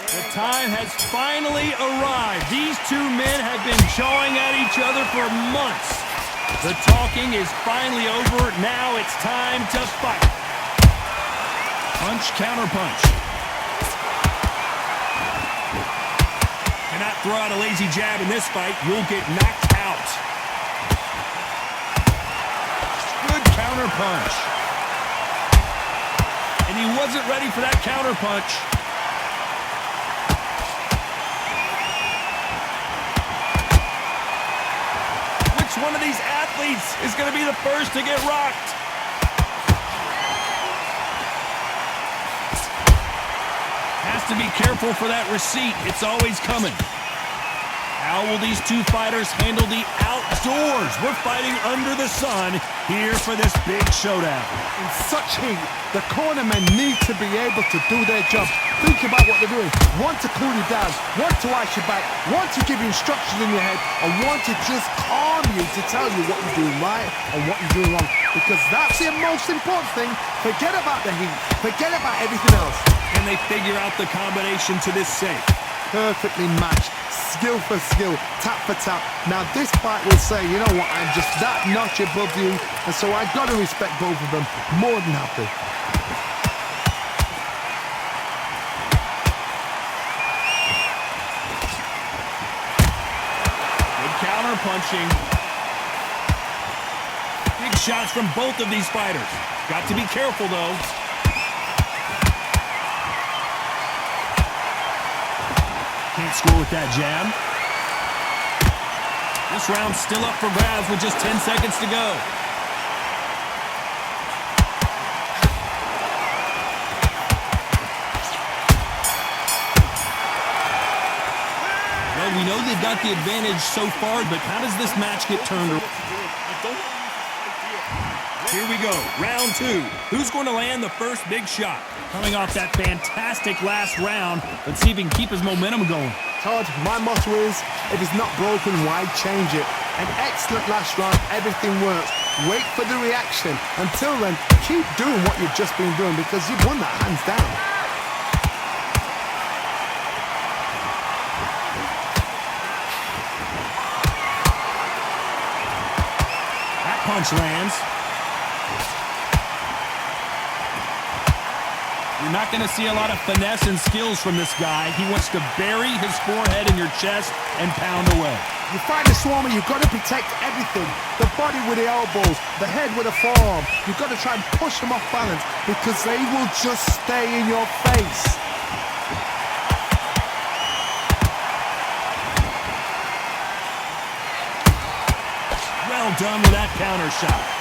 The time has finally arrived. These two men have been jawing at each other for months. The talking is finally over. Now it's time to fight. Punch, counter punch. Cannot throw out a lazy jab in this fight. You'll get knocked out. Good counter punch. And he wasn't ready for that counter punch. Which one of these athletes is going to be the first to get rocked? Has to be careful for that receipt. It's always coming. How will these two fighters handle the outdoors? We're fighting under the sun here for this big showdown. In such heat, the cornermen need to be able to do their job. Think about what they're doing. One to cool you down, one to ice your back, one to give you instructions in your head, and one to just calm you to tell you what you're doing right and what you're doing wrong. Because that's the most important thing. Forget about the heat. Forget about everything else. Can they figure out the combination to this safe? Perfectly matched. Skill for skill, tap for tap. Now this fight will say, you know what, I'm just that notch above you, and so I've got to respect both of them. More than happy. Good counter punching. Big shots from both of these fighters. Got to be careful though. Can't score with that jab. This round's still up for grabs with just 10 seconds to go. Well, we know they've got the advantage so far, but how does this match get turned around? Here we go, round two. Who's going to land the first big shot? Coming off that fantastic last round, let's see if he can keep his momentum going. Todd, my motto is, if it's not broken, why change it? An excellent last round, everything works. Wait for the reaction. Until then, keep doing what you've just been doing because you've won that hands down. That punch lands. You're not going to see a lot of finesse and skills from this guy. He wants to bury his forehead in your chest and pound away. You fight the Swarmer, you've got to protect everything. The body with the elbows, the head with the forearm. You've got to try and push them off balance because they will just stay in your face. Well done with that counter shot.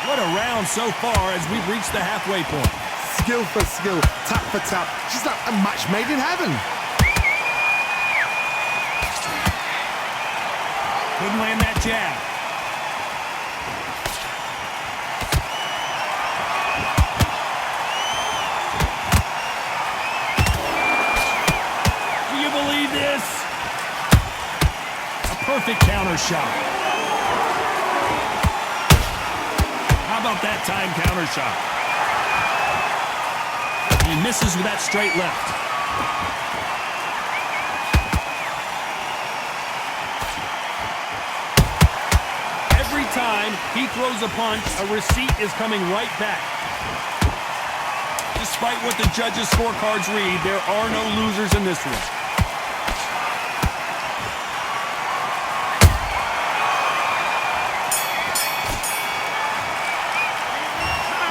What a round so far as we've reached the halfway point. Skill for skill, tap for tap. Just like a match made in heaven. Couldn't land that jab. Do you believe this? A perfect counter shot. How about that time counter shot? He misses with that straight left. Every time he throws a punch, a receipt is coming right back. Despite what the judges' scorecards read, there are no losers in this one.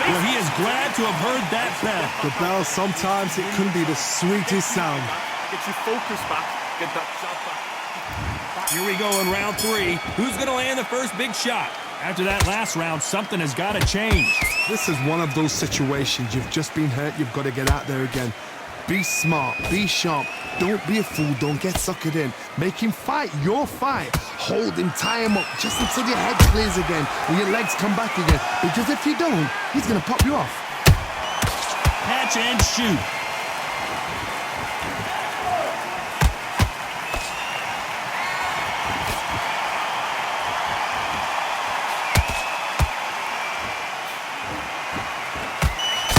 Well, he is glad to have heard that bell. The bell, sometimes it can be the sweetest sound. Get your focus back. Get that shot back. Here we go in round three. Who's going to land the first big shot? After that last round, something has got to change. This is one of those situations. You've just been hurt. You've got to get out there again. Be smart. Be sharp. Don't be a fool. Don't get suckered in. Make him fight your fight. Hold him, tie him up, just until your head clears again and your legs come back again. Because if you don't, he's going to pop you off. Catch and shoot.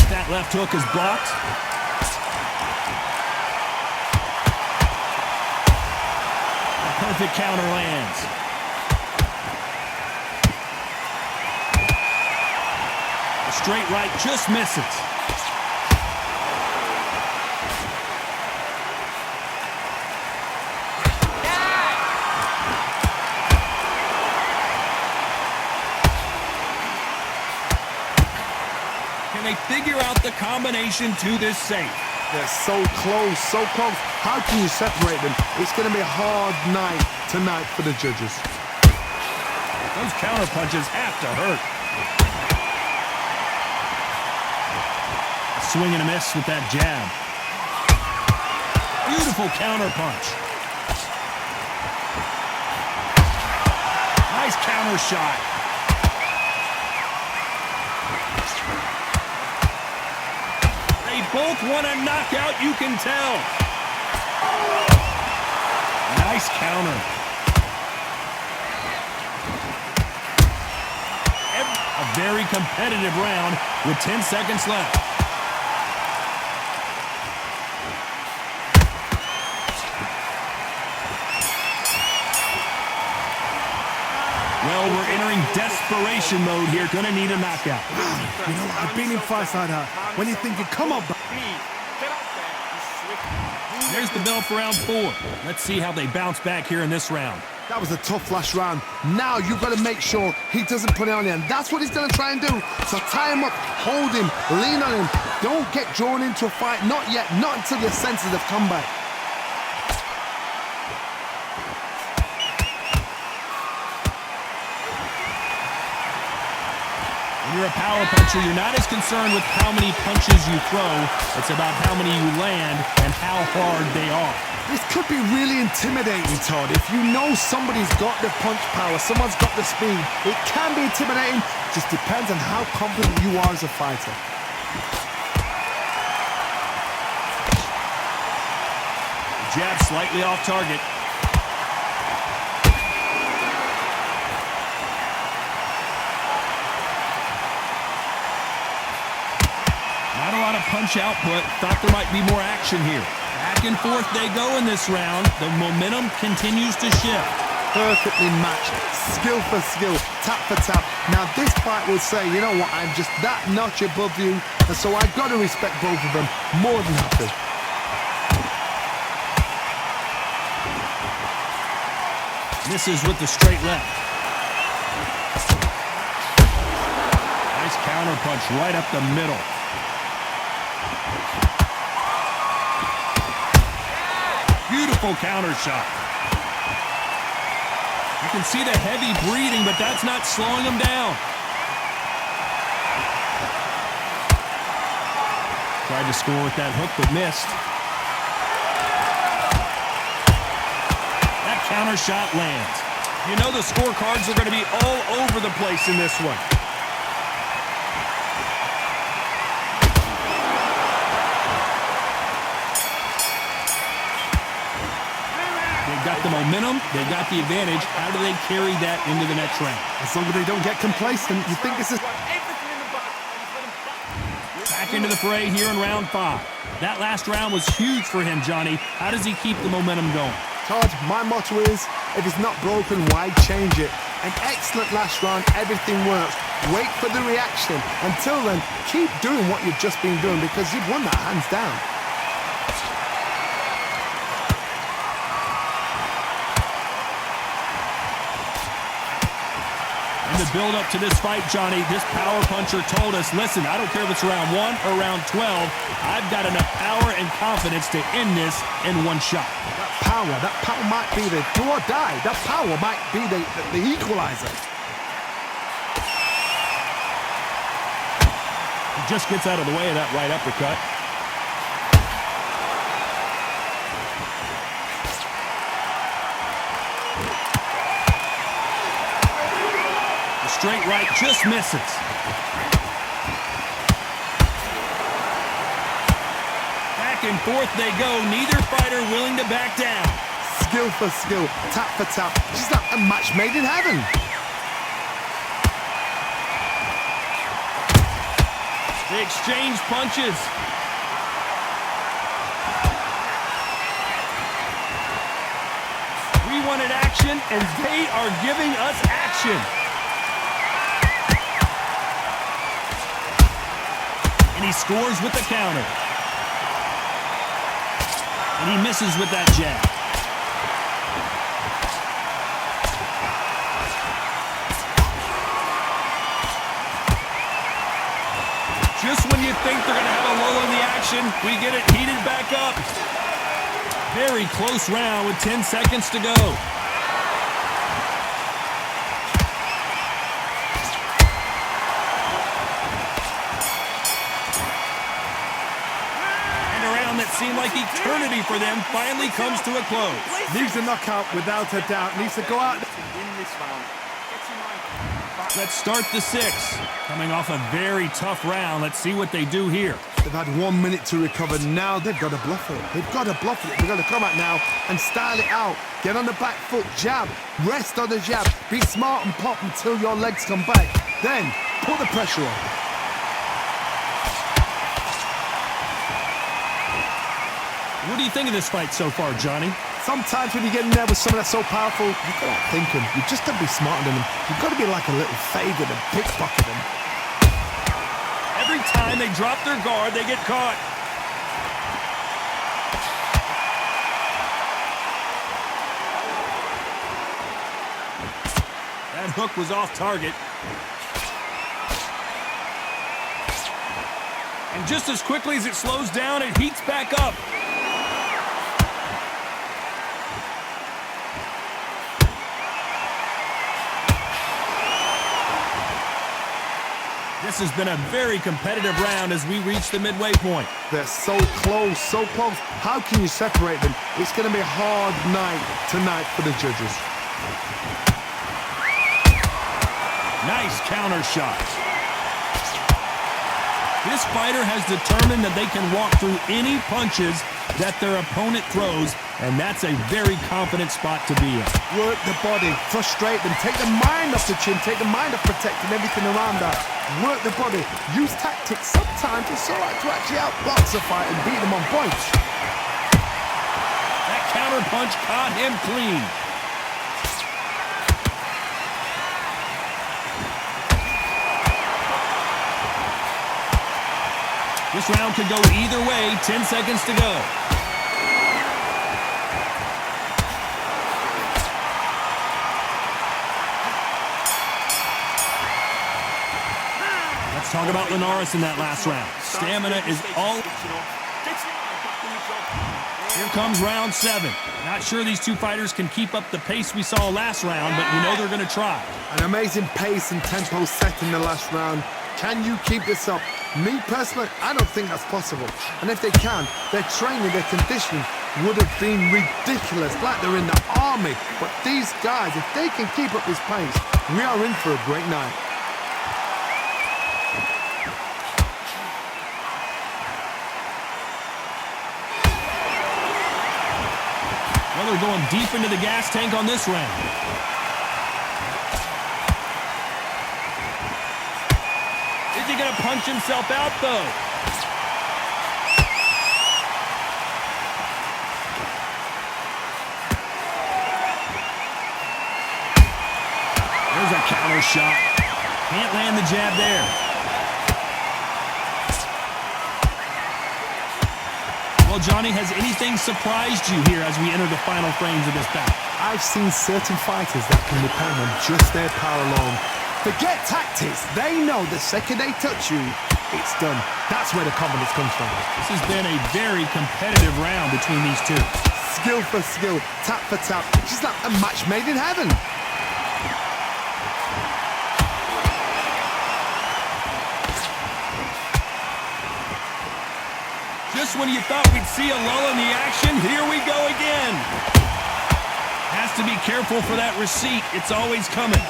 That left hook is blocked. Perfect counter lands. The straight right just misses. Can they figure out the combination to this safe? They're so close, so close. How can you separate them? It's going to be a hard night tonight for the judges. Those counter punches have to hurt. A swing and a miss with that jab. Beautiful counter punch. Nice counter shot. They both want a knockout, you can tell. Nice counter. A very competitive round with 10 seconds left. Well, we're entering desperation mode here. Gonna need a knockout. You know, I've been in fights like that. When you're thinking, come on, There's the bell for round 4. Let's see how they bounce back here in this round. that was a tough last round. Now you've got to make sure he doesn't put it on you, and that's what he's going to try and do. So tie him up, hold him, lean on him. Don't get drawn into a fight. Not yet. Not until your senses have come back. When you're a power puncher, you're not as concerned with how many punches you throw. It's about how many you land and how hard they are. This could be really intimidating, Todd. If you know somebody's got the punch power, someone's got the speed, it can be intimidating. Just depends on how confident you are as a fighter. Jab slightly off target. Not a lot of punch output. Thought there might be more action here. Back and forth they go in this round. The momentum continues to shift. Perfectly matched, skill for skill, tap for tap. Now this fight will say, you know what, I'm just that notch above you, and so I've got to respect both of them more than happy. Misses with the straight left. Nice counter punch right up the middle. Beautiful counter shot. You can see the heavy breathing, but that's not slowing him down. Tried to score with that hook, but missed. That counter shot lands. You know the scorecards are going to be all over the place in this one. Got the momentum, they got the advantage. How do they carry that into the next round? As long as they don't get complacent, you think this is... Back into the fray here in round 5. That last round was huge for him, Johnny. How does he keep the momentum going? Todd, my motto is, if it's not broken, why change it? An excellent last round, everything works. Wait for the reaction. Until then, keep doing what you've just been doing because you've won that hands down. In the build-up to this fight, Johnny, this power puncher told us, listen, I don't care if it's round 1 or round 12, I've got enough power and confidence to end this in one shot. That power might be the do or die. That power might be the equalizer. He just gets out of the way of that right uppercut. Straight right just misses. Back and forth they go. Neither fighter willing to back down. Skill for skill, tap for tap. Just like a match made in heaven. They exchange punches. wanted action, and they are giving us action. And he scores with the counter. And he misses with that jab. Just when you think they're going to have a lull in the action, we get it heated back up. Very close round with 10 seconds to go. That seemed like eternity for them finally comes to a close. Needs a knockout without a doubt. Needs to go out. Let's start the 6th. Coming off a very tough round. Let's see what they do here. They've had 1 minute to recover. Now they've got to bluff it. They've got to bluff it. They've got to come out now and style it out. Get on the back foot, jab. Rest on the jab. Be smart and pop until your legs come back. Then put the pressure on. What do you think of this fight so far, Johnny? Sometimes when you get in there with someone that's so powerful, you've got to think them. You've just got to be smarter than them. You've got to be like a little favourite and pickpocket them. Every time they drop their guard, they get caught. That hook was off target. And just as quickly as it slows down, it heats back up. This has been a very competitive round as we reach the midway point. They're so close, so close. How can you separate them? It's going to be a hard night tonight for the judges. Nice counter shot. This fighter has determined that they can walk through any punches that their opponent throws, and that's a very confident spot to be in. Work the body, frustrate them, take the mind off the chin, take the mind off protecting everything around that. Work the body, use tactics. Sometimes it's all right to actually outbox a fight and beat them on points. That counter punch caught him clean. This round could go either way. 10 seconds to go. Let's talk about Linares in that last round. Stamina is all. Here comes round 7. Not sure these two fighters can keep up the pace we saw last round, but we know they're going to try. An amazing pace and tempo set in the last round. Can you keep this up? Me personally, I don't think that's possible. And if they can, their training, their conditioning would have been ridiculous, like they're in the army. But these guys, if they can keep up this pace, we are in for a great night. Well, they're going deep into the gas tank on this round. Is he going to punch himself out, though? There's a counter shot. Can't land the jab there. Well, Johnny, has anything surprised you here as we enter the final frames of this bout? I've seen certain fighters that can depend on just their power alone. Forget tactics. They know the second they touch you, it's done. That's where the confidence comes from. This has been a very competitive round between these two. Skill for skill, tap for tap. It's just like a match made in heaven. Just when you thought we'd see a lull in the action, here we go again. Has to be careful for that receipt. It's always coming.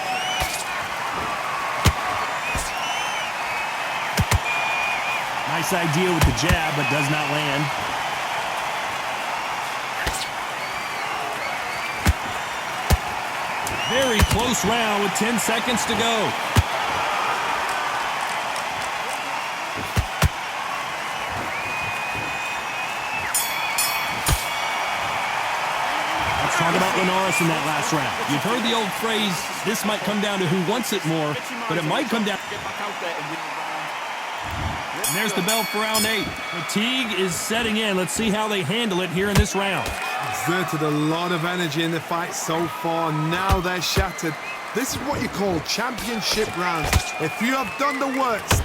Nice idea with the jab, but does not land. Very close round with 10 seconds to go. Talk about Linares in that last round. You've heard the old phrase, this might come down to who wants it more, but it might come down... Get back out there and win the round. And there's the bell for round 8. Fatigue is setting in. Let's see how they handle it here in this round. Exerted a lot of energy in the fight so far. Now they're shattered. This is what you call championship rounds. If you have done the works...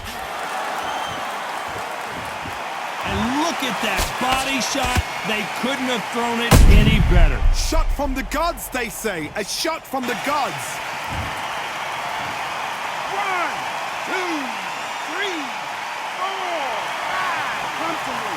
And look at that body shot. They couldn't have thrown it any better. Shot from the gods, they say. A shot from the gods. 1, 2, 3, 4, 5. Come to me.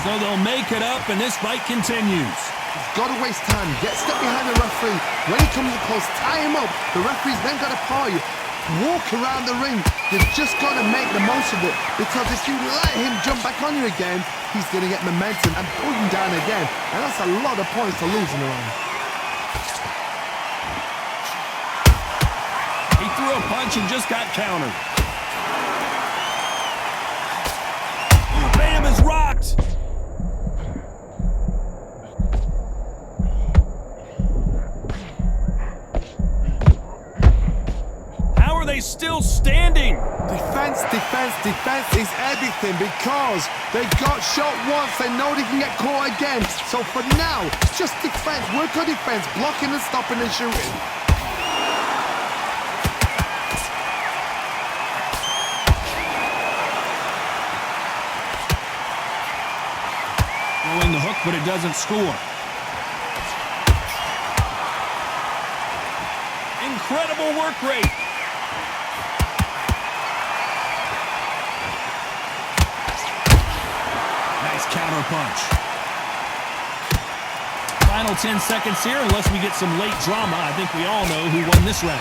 So they'll make it up, and this fight continues. He's got to waste time. Get step behind the referee. When he comes close, tie him up. The referee's then got to paw you. Walk around the ring. You've just got to make the most of it. Because if you let him jump back on you again, he's going to get momentum and pull you down again. And that's a lot of points to lose in the round. He threw a punch and just got countered. Ooh, Bam is rocked. Still standing. Defense, defense, defense is everything because they got shot once. They know they can get caught again. So for now, just defense. Work on defense, blocking and stopping and shooting. Throwing the hook, but it doesn't score. Incredible work rate. Counter punch. Final 10 seconds here, unless we get some late drama. I think we all know who won this round.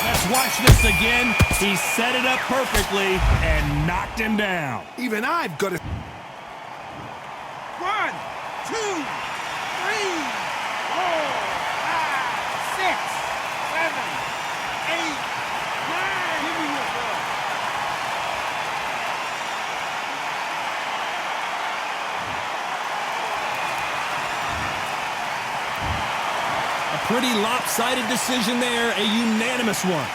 Let's watch this again. He set it up perfectly and knocked him down. Even I've got to... 1, 2, 3, 4, 5, 6, 7, 8, 9. Pretty lopsided decision there, a unanimous one.